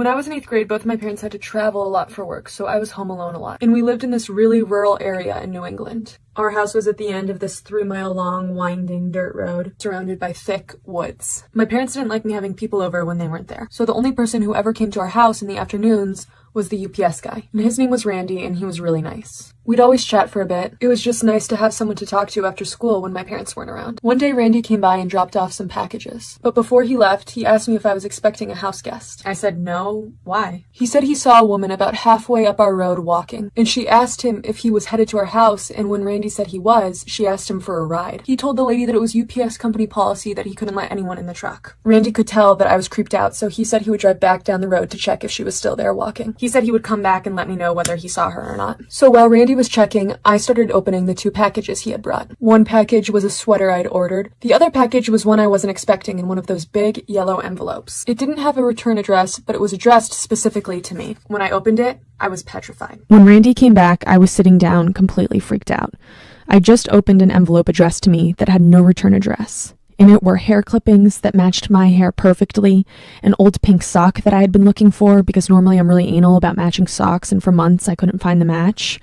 When I was in 8th grade, both of my parents had to travel a lot for work, so I was home alone a lot. And we lived in this really rural area in New England. Our house was at the end of this 3-mile-long, winding dirt road, surrounded by thick woods. My parents didn't like me having people over when they weren't there, so the only person who ever came to our house in the afternoons was the UPS guy. And his name was Randy, and he was really nice. We'd always chat for a bit. It was just nice to have someone to talk to after school when my parents weren't around. One day, Randy came by and dropped off some packages. But before he left, he asked me if I was expecting a house guest. I said no. Why? He said he saw a woman about halfway up our road walking, and she asked him if he was headed to our house, and when Randy said he was, she asked him for a ride. He told the lady that it was UPS company policy that he couldn't let anyone in the truck. Randy could tell that I was creeped out, so he said he would drive back down the road to check if she was still there walking. He said he would come back and let me know whether he saw her or not. So while Randy was checking, I started opening the 2 packages he had brought. One package was a sweater I'd ordered. The other package was one I wasn't expecting in one of those big yellow envelopes. It didn't have a return address, but it was addressed specifically to me. When I opened it, I was petrified. When Randy came back, I was sitting down, completely freaked out. I just opened an envelope addressed to me that had no return address. In it were hair clippings that matched my hair perfectly, an old pink sock that I had been looking for because normally I'm really anal about matching socks, and for months I couldn't find the match.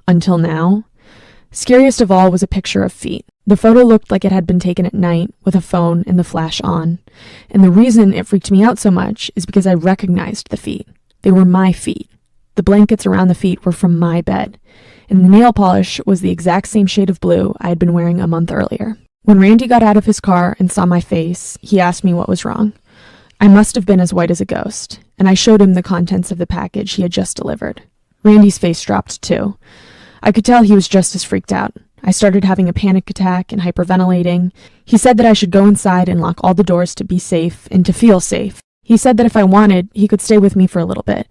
Until now. Scariest of all was a picture of feet. The photo looked like it had been taken at night with a phone and the flash on. And the reason it freaked me out so much is because I recognized the feet. They were my feet. The blankets around the feet were from my bed. And the nail polish was the exact same shade of blue I had been wearing a month earlier. When Randy got out of his car and saw my face, he asked me what was wrong. I must have been as white as a ghost, and I showed him the contents of the package he had just delivered. Randy's face dropped too. I could tell he was just as freaked out. I started having a panic attack and hyperventilating. He said that I should go inside and lock all the doors to be safe and to feel safe. He said that if I wanted, he could stay with me for a little bit,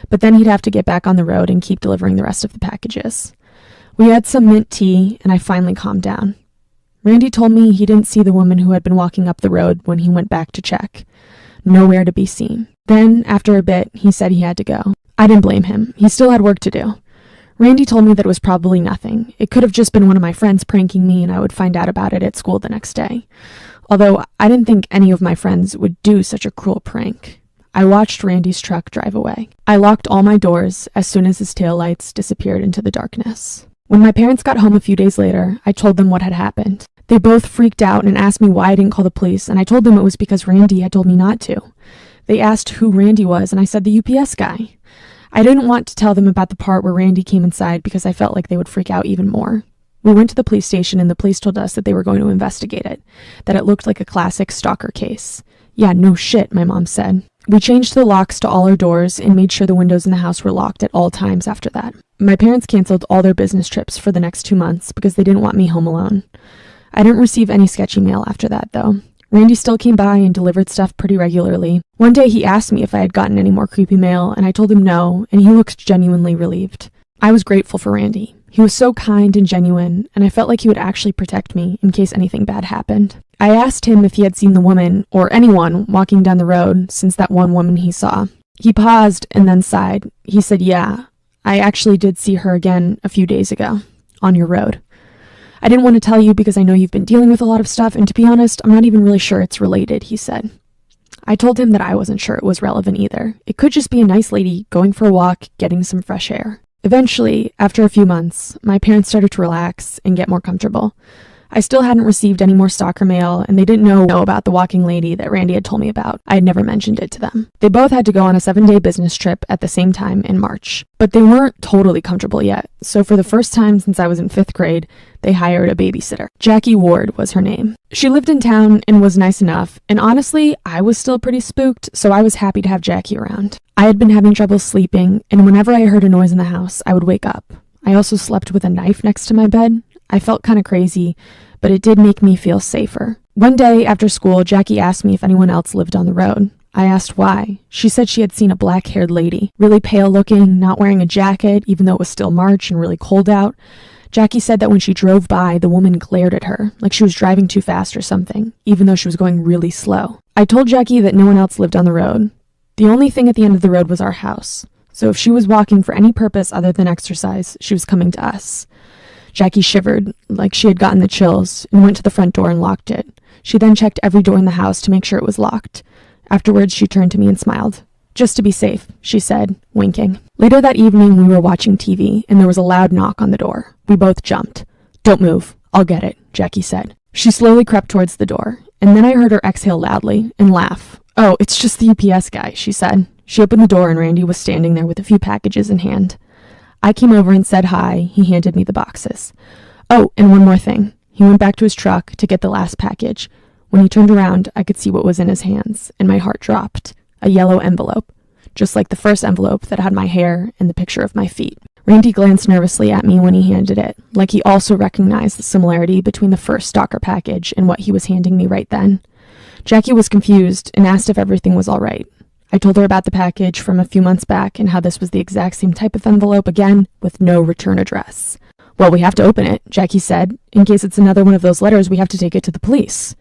but then he'd have to get back on the road and keep delivering the rest of the packages. We had some mint tea, and I finally calmed down. Randy told me he didn't see the woman who had been walking up the road when he went back to check. Nowhere to be seen. Then, after a bit, he said he had to go. I didn't blame him. He still had work to do. Randy told me that it was probably nothing. It could have just been one of my friends pranking me, and I would find out about it at school the next day. Although I didn't think any of my friends would do such a cruel prank. I watched Randy's truck drive away. I locked all my doors as soon as his taillights disappeared into the darkness. When my parents got home a few days later, I told them what had happened. They both freaked out and asked me why I didn't call the police, and I told them it was because Randy had told me not to. They asked who Randy was, and I said the UPS guy. I didn't want to tell them about the part where Randy came inside because I felt like they would freak out even more. We went to the police station, and the police told us that they were going to investigate it, that it looked like a classic stalker case. Yeah, no shit, my mom said. We changed the locks to all our doors and made sure the windows in the house were locked at all times after that. My parents canceled all their business trips for the next 2 months because they didn't want me home alone. I didn't receive any sketchy mail after that, though. Randy still came by and delivered stuff pretty regularly. One day he asked me if I had gotten any more creepy mail, and I told him no, and he looked genuinely relieved. I was grateful for Randy. He was so kind and genuine, and I felt like he would actually protect me in case anything bad happened. I asked him if he had seen the woman, or anyone, walking down the road since that one woman he saw. He paused and then sighed. He said, "Yeah, I actually did see her again a few days ago, on your road. I didn't want to tell you because I know you've been dealing with a lot of stuff, and to be honest, I'm not even really sure it's related," he said. I told him that I wasn't sure it was relevant either. It could just be a nice lady going for a walk, getting some fresh air. Eventually, after a few months, my parents started to relax and get more comfortable. I still hadn't received any more stalker mail, and they didn't know about the walking lady that Randy had told me about. I had never mentioned it to them. They both had to go on a 7-day business trip at the same time in March. But they weren't totally comfortable yet, so for the first time since I was in 5th grade, they hired a babysitter. Jackie Ward was her name. She lived in town and was nice enough, and honestly, I was still pretty spooked, so I was happy to have Jackie around. I had been having trouble sleeping, and whenever I heard a noise in the house, I would wake up. I also slept with a knife next to my bed. I felt kind of crazy, but it did make me feel safer. One day after school, Jackie asked me if anyone else lived on the road. I asked why. She said she had seen a black-haired lady, really pale looking, not wearing a jacket, even though it was still March and really cold out. Jackie said that when she drove by, the woman glared at her, like she was driving too fast or something, even though she was going really slow. I told Jackie that no one else lived on the road. The only thing at the end of the road was our house, so if she was walking for any purpose other than exercise, she was coming to us. Jackie shivered, like she had gotten the chills, and went to the front door and locked it. She then checked every door in the house to make sure it was locked. Afterwards, she turned to me and smiled. Just to be safe, she said, winking. Later that evening, we were watching TV, and there was a loud knock on the door. We both jumped. Don't move. I'll get it, Jackie said. She slowly crept towards the door, and then I heard her exhale loudly and laugh. Oh, it's just the UPS guy, she said. She opened the door, and Randy was standing there with a few packages in hand. I came over and said hi. He handed me the boxes. Oh, and one more thing. He went back to his truck to get the last package. When he turned around, I could see what was in his hands, and my heart dropped. A yellow envelope, just like the first envelope that had my hair and the picture of my feet. Randy glanced nervously at me when he handed it, like he also recognized the similarity between the first stalker package and what he was handing me right then. Jackie was confused and asked if everything was all right. I told her about the package from a few months back and how this was the exact same type of envelope again, with no return address. Well, we have to open it, Jackie said. In case it's another one of those letters, we have to take it to the police.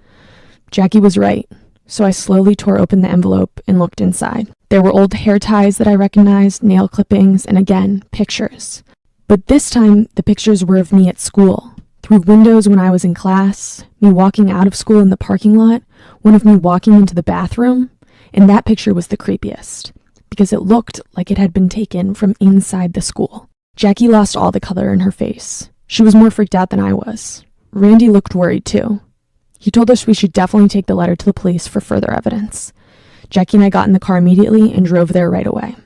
Jackie was right, so I slowly tore open the envelope and looked inside. There were old hair ties that I recognized, nail clippings, and again, pictures. But this time, the pictures were of me at school. Through windows when I was in class, me walking out of school in the parking lot, one of me walking into the bathroom, and that picture was the creepiest, because it looked like it had been taken from inside the school. Jackie lost all the color in her face. She was more freaked out than I was. Randy looked worried too. He told us we should definitely take the letter to the police for further evidence. Jackie and I got in the car immediately and drove there right away.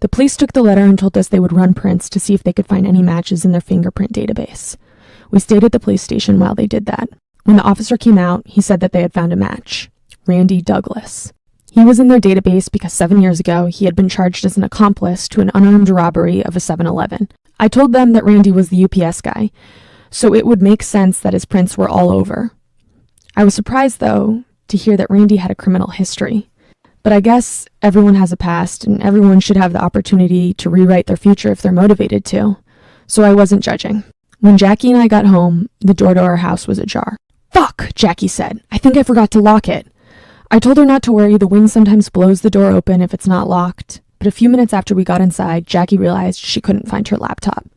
The police took the letter and told us they would run prints to see if they could find any matches in their fingerprint database. We stayed at the police station while they did that. When the officer came out, he said that they had found a match. Randy Douglas. He was in their database because 7 years ago, he had been charged as an accomplice to an unarmed robbery of a 7-Eleven. I told them that Randy was the UPS guy, so it would make sense that his prints were all over. I was surprised, though, to hear that Randy had a criminal history. But I guess everyone has a past, and everyone should have the opportunity to rewrite their future if they're motivated to. So I wasn't judging. When Jackie and I got home, the door to our house was ajar. "Fuck," Jackie said. "I think I forgot to lock it." I told her not to worry, the wind sometimes blows the door open if it's not locked. But a few minutes after we got inside, Jackie realized she couldn't find her laptop.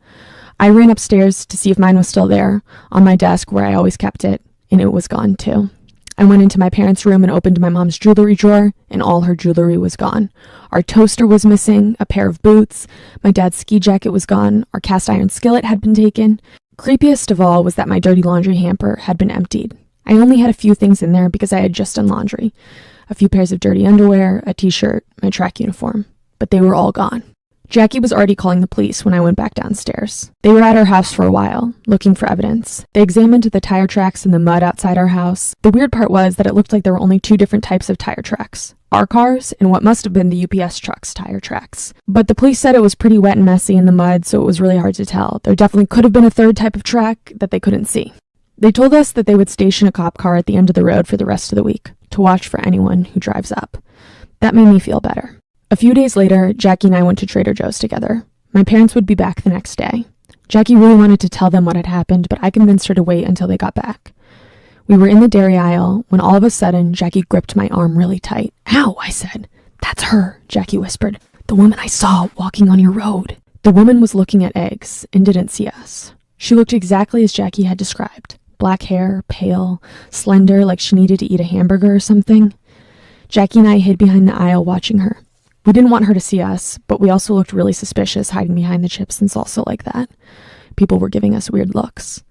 I ran upstairs to see if mine was still there, on my desk where I always kept it, and it was gone too. I went into my parents' room and opened my mom's jewelry drawer, and all her jewelry was gone. Our toaster was missing, a pair of boots, my dad's ski jacket was gone, our cast iron skillet had been taken. Creepiest of all was that my dirty laundry hamper had been emptied. I only had a few things in there because I had just done laundry. A few pairs of dirty underwear, a t-shirt, my track uniform. But they were all gone. Jackie was already calling the police when I went back downstairs. They were at our house for a while, looking for evidence. They examined the tire tracks in the mud outside our house. The weird part was that it looked like there were only 2 different types of tire tracks. Our cars and what must have been the UPS truck's tire tracks. But the police said it was pretty wet and messy in the mud, so it was really hard to tell. There definitely could have been a third type of track that they couldn't see. They told us that they would station a cop car at the end of the road for the rest of the week, to watch for anyone who drives up. That made me feel better. A few days later, Jackie and I went to Trader Joe's together. My parents would be back the next day. Jackie really wanted to tell them what had happened, but I convinced her to wait until they got back. We were in the dairy aisle when all of a sudden, Jackie gripped my arm really tight. "Ow," I said. "That's her," Jackie whispered. "The woman I saw walking on your road." The woman was looking at eggs and didn't see us. She looked exactly as Jackie had described. Black hair, pale, slender, like she needed to eat a hamburger or something. Jackie and I hid behind the aisle watching her. We didn't want her to see us, but we also looked really suspicious hiding behind the chips and salsa like that. People were giving us weird looks.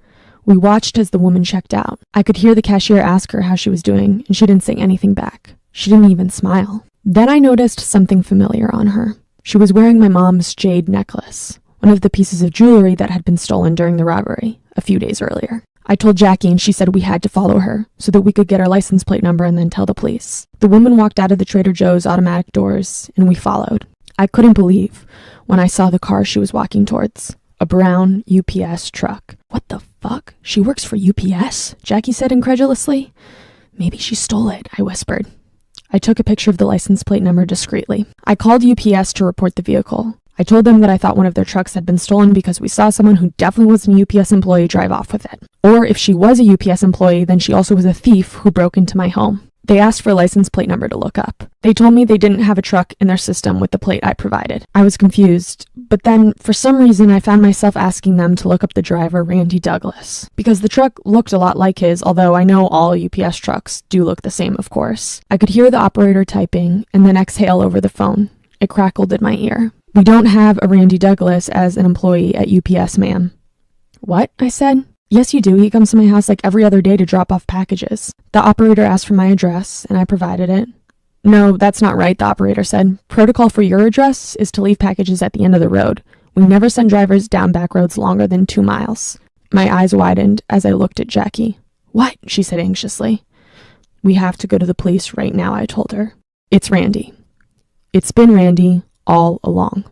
We watched as the woman checked out. I could hear the cashier ask her how she was doing, and she didn't say anything back. She didn't even smile. Then I noticed something familiar on her. She was wearing my mom's jade necklace, one of the pieces of jewelry that had been stolen during the robbery a few days earlier. I told Jackie and she said we had to follow her so that we could get our license plate number and then tell the police. The woman walked out of the Trader Joe's automatic doors and we followed. I couldn't believe when I saw the car she was walking towards. A brown UPS truck. "What the fuck? She works for UPS?" Jackie said incredulously. "Maybe she stole it," I whispered. I took a picture of the license plate number discreetly. I called UPS to report the vehicle. I told them that I thought one of their trucks had been stolen because we saw someone who definitely wasn't a UPS employee drive off with it. Or if she was a UPS employee, then she also was a thief who broke into my home. They asked for a license plate number to look up. They told me they didn't have a truck in their system with the plate I provided. I was confused, but then, for some reason, I found myself asking them to look up the driver, Randy Douglas, because the truck looked a lot like his, although I know all UPS trucks do look the same, of course. I could hear the operator typing and then exhale over the phone. It crackled in my ear. "We don't have a Randy Douglas as an employee at UPS, ma'am." "What?" I said. "Yes, you do. He comes to my house like every other day to drop off packages." The operator asked for my address, and I provided it. "No, that's not right," the operator said. "Protocol for your address is to leave packages at the end of the road. We never send drivers down back roads longer than 2 miles. My eyes widened as I looked at Jackie. "What?" she said anxiously. "We have to go to the police right now," I told her. "It's Randy. It's been Randy all along."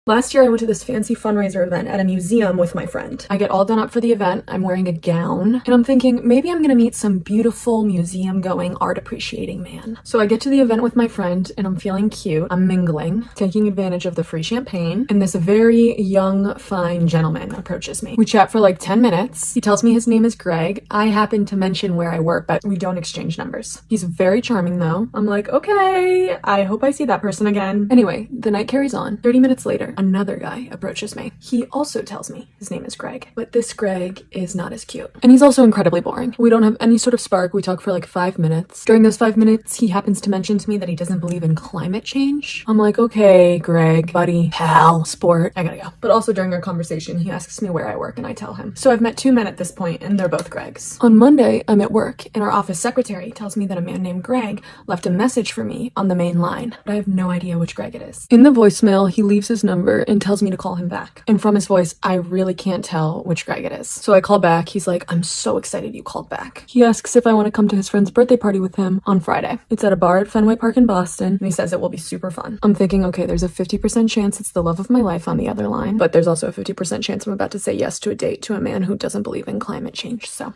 Last year, I went to this fancy fundraiser event at a museum with my friend. I get all done up for the event. I'm wearing a gown, and I'm thinking maybe I'm gonna meet some beautiful museum-going, art-appreciating man. So I get to the event with my friend, and I'm feeling cute. I'm mingling, taking advantage of the free champagne, and this very young, fine gentleman approaches me. We chat for like 10 minutes. He tells me his name is Greg. I happen to mention where I work, but we don't exchange numbers. He's very charming, though. I'm like, okay, I hope I see that person again. Anyway, the night carries on. 30 minutes later, another guy approaches me. He also tells me his name is Greg, but this Greg is not as cute. And he's also incredibly boring. We don't have any sort of spark. We talk for like 5 minutes. During those 5 minutes, he happens to mention to me that he doesn't believe in climate change. I'm like, okay, Greg, buddy, pal, sport, I gotta go. But also during our conversation, he asks me where I work and I tell him. So I've met 2 men at this point and they're both Gregs. On Monday, I'm at work and our office secretary tells me that a man named Greg left a message for me on the main line, but I have no idea which Greg it is. In the voicemail, he leaves his number and tells me to call him back. And from his voice, I really can't tell which Greg it is. So I call back. He's like, "I'm so excited you called back." He asks if I want to come to his friend's birthday party with him on Friday. It's at a bar at Fenway Park in Boston, and he says it will be super fun. I'm thinking, okay, there's a 50% chance it's the love of my life on the other line, but there's also a 50% chance I'm about to say yes to a date to a man who doesn't believe in climate change, so.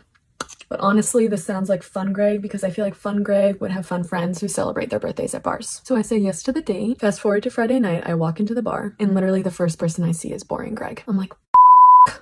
But honestly, this sounds like fun Greg because I feel like fun Greg would have fun friends who celebrate their birthdays at bars. So I say yes to the date. Fast forward to Friday night, I walk into the bar and literally the first person I see is boring Greg. I'm like,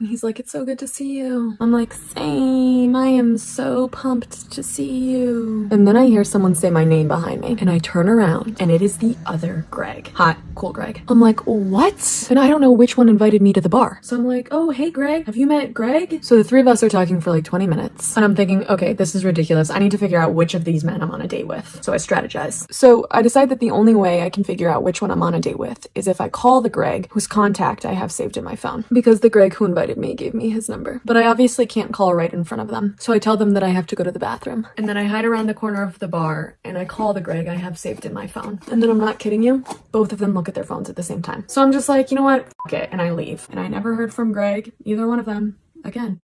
and he's like, "It's so good to see you." I'm like, "Same, I am so pumped to see you." And then I hear someone say my name behind me and I turn around and it is the other Greg. Hot, cool Greg. I'm like, "What?" And I don't know which one invited me to the bar. So I'm like, "Oh, hey Greg, have you met Greg?" So the three of us are talking for like 20 minutes and I'm thinking, okay, this is ridiculous. I need to figure out which of these men I'm on a date with. So I strategize. So I decide that the only way I can figure out which one I'm on a date with is if I call the Greg whose contact I have saved in my phone, because the Greg who invited me gave me his number. But I obviously can't call right in front of them. So I tell them that I have to go to the bathroom. And then I hide around the corner of the bar and I call the Greg I have saved in my phone. And then I'm not kidding you, both of them look at their phones at the same time. So I'm just like, you know what? F it. And I leave. And I never heard from Greg, either one of them, again.